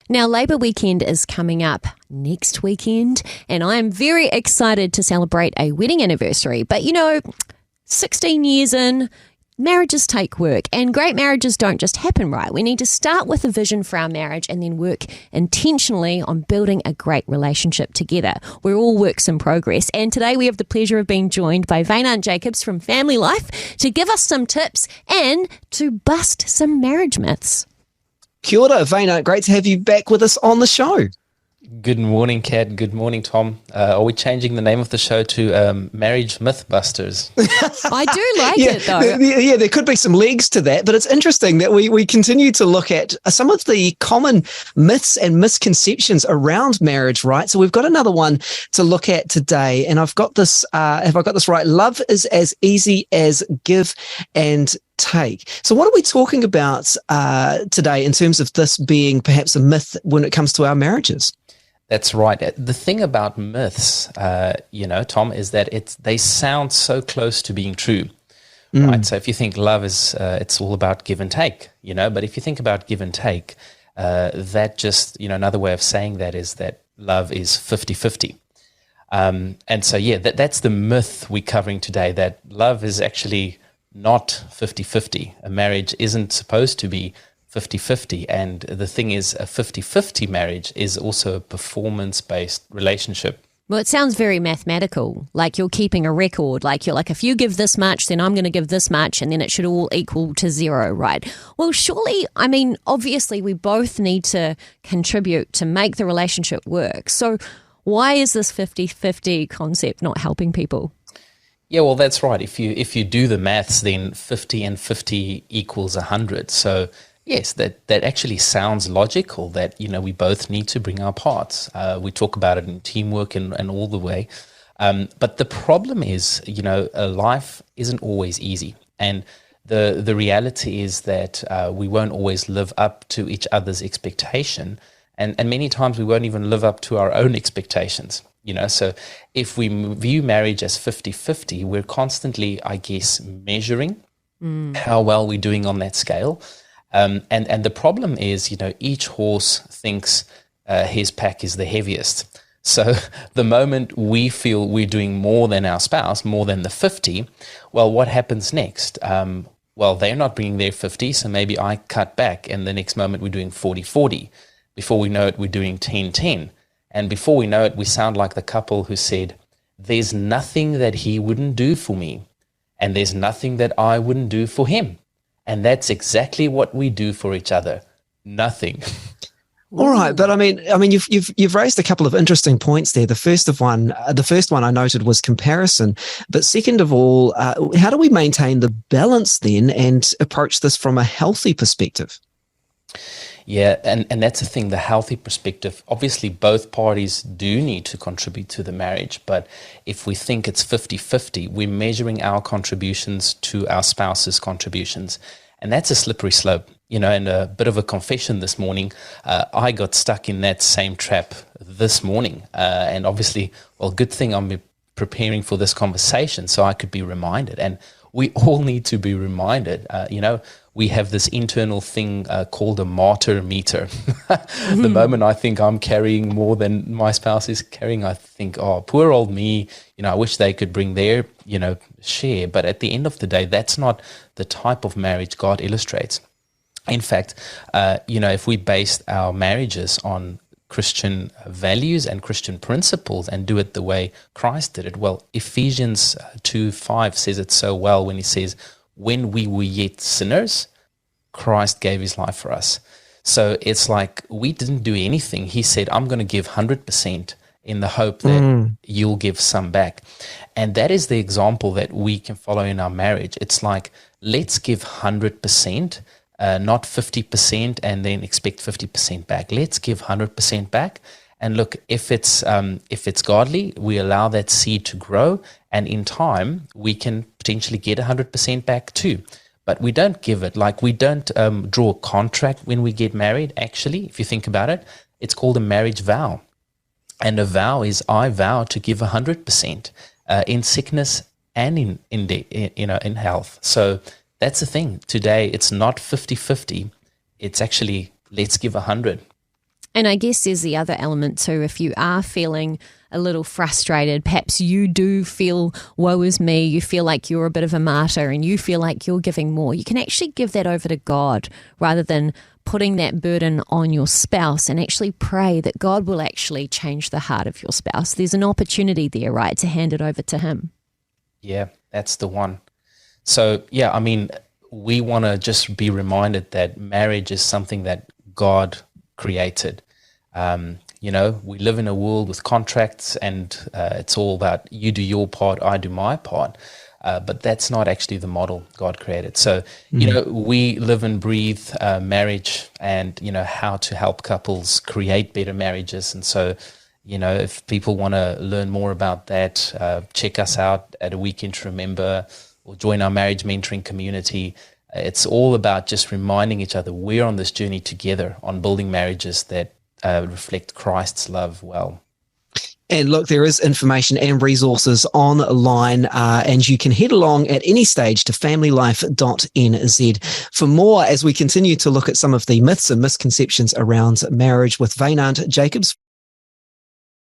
Now, Labour weekend is coming up next weekend, and I am very excited to celebrate a wedding anniversary. But, 16 years in, marriages take work, and great marriages don't just happen, right? We need to start with a vision for our marriage and then work intentionally on building a great relationship together. We're all works in progress. And today we have the pleasure of being joined by Vane Jacobs from Family Life to give us some tips and to bust some marriage myths. Kia ora, Vane. Great to have you back with us on the show. Good morning, Kat. Good morning, Tom. Are we changing the name of the show to Marriage Mythbusters? I do like it, though. There could be some legs to that, but it's interesting that we continue to look at some of the common myths and misconceptions around marriage, right? So we've got another one to look at today, and I've got this, have I got this right? Love is as easy as give and take. So what are we talking about today in terms of this being perhaps a myth when it comes to our marriages? That's right. The thing about myths, Tom, is that they sound so close to being true, right? So if you think love is, it's all about give and take, but if you think about give and take, that just, another way of saying that is that love is 50-50. And so, that's the myth we're covering today, that love is actually not 50-50. A marriage isn't supposed to be 50-50. And the thing is, a 50-50 marriage is also a performance-based relationship. Well, it sounds very mathematical, like you're keeping a record, like you're like, if you give this much, then I'm going to give this much, and then it should all equal to zero, right? Well, surely, obviously we both need to contribute to make the relationship work. So why is this 50-50 concept not helping people? Yeah, well, that's right. If you do the maths, then 50 and 50 equals 100. So yes, that actually sounds logical that, we both need to bring our parts. We talk about it in teamwork and all the way. But the problem is, life isn't always easy. And the reality is that we won't always live up to each other's expectation. And many times we won't even live up to our own expectations. So if we view marriage as 50-50, we're constantly, I guess, measuring how well we're doing on that scale. And the problem is, each horse thinks his pack is the heaviest. So the moment we feel we're doing more than our spouse, more than the 50, well, what happens next? Well, they're not bringing their 50, so maybe I cut back, and the next moment we're doing 40-40. Before we know it, we're doing 10-10. And before we know it, we sound like the couple who said, there's nothing that he wouldn't do for me, and there's nothing that I wouldn't do for him. And that's exactly what we do for each other. Nothing. All right, but you've raised a couple of interesting points there. The first one I noted was comparison, but second of all, how do we maintain the balance then and approach this from a healthy perspective? Yeah, and that's the thing, the healthy perspective. Obviously, both parties do need to contribute to the marriage, but if we think it's 50-50, we're measuring our contributions to our spouse's contributions. And that's a slippery slope. And a bit of a confession this morning, I got stuck in that same trap this morning. And obviously, well, good thing I'm preparing for this conversation so I could be reminded. And we all need to be reminded, we have this internal thing called a martyr meter. The moment I think I'm carrying more than my spouse is carrying, I think, oh, poor old me. I wish they could bring their, share. But at the end of the day, that's not the type of marriage God illustrates. In fact, if we based our marriages on Christian values and Christian principles and do it the way Christ did it, well, Ephesians 2:5 says it so well when he says, when we were yet sinners, Christ gave his life for us. So it's like we didn't do anything. He said, I'm going to give 100% in the hope that you'll give some back. And that is the example that we can follow in our marriage. It's like, let's give 100%, not 50% and then expect 50% back. Let's give 100% back. And look, if it's godly, we allow that seed to grow, and in time we can potentially get 100% back too. But we don't give it, like we don't draw a contract when we get married. Actually, if you think about it, it's called a marriage vow, and a vow is I vow to give 100% in sickness and in health. So that's the thing. Today, it's not 50-50. It's actually let's give 100. And I guess there's the other element too. If you are feeling a little frustrated, perhaps you do feel, woe is me, you feel like you're a bit of a martyr and you feel like you're giving more, you can actually give that over to God rather than putting that burden on your spouse, and actually pray that God will actually change the heart of your spouse. There's an opportunity there, right, to hand it over to Him. Yeah, that's the one. So, yeah, I mean, we want to just be reminded that marriage is something that God created. We live in a world with contracts, and it's all about you do your part, I do my part. But that's not actually the model God created. So, we live and breathe marriage, and, how to help couples create better marriages. And so, if people want to learn more about that, check us out at A Weekend to Remember, or join our marriage mentoring community. It's all about just reminding each other we're on this journey together on building marriages that reflect Christ's love well. And look, there is information and resources online, and you can head along at any stage to familylife.nz for more as we continue to look at some of the myths and misconceptions around marriage with Vaynant Jacobs.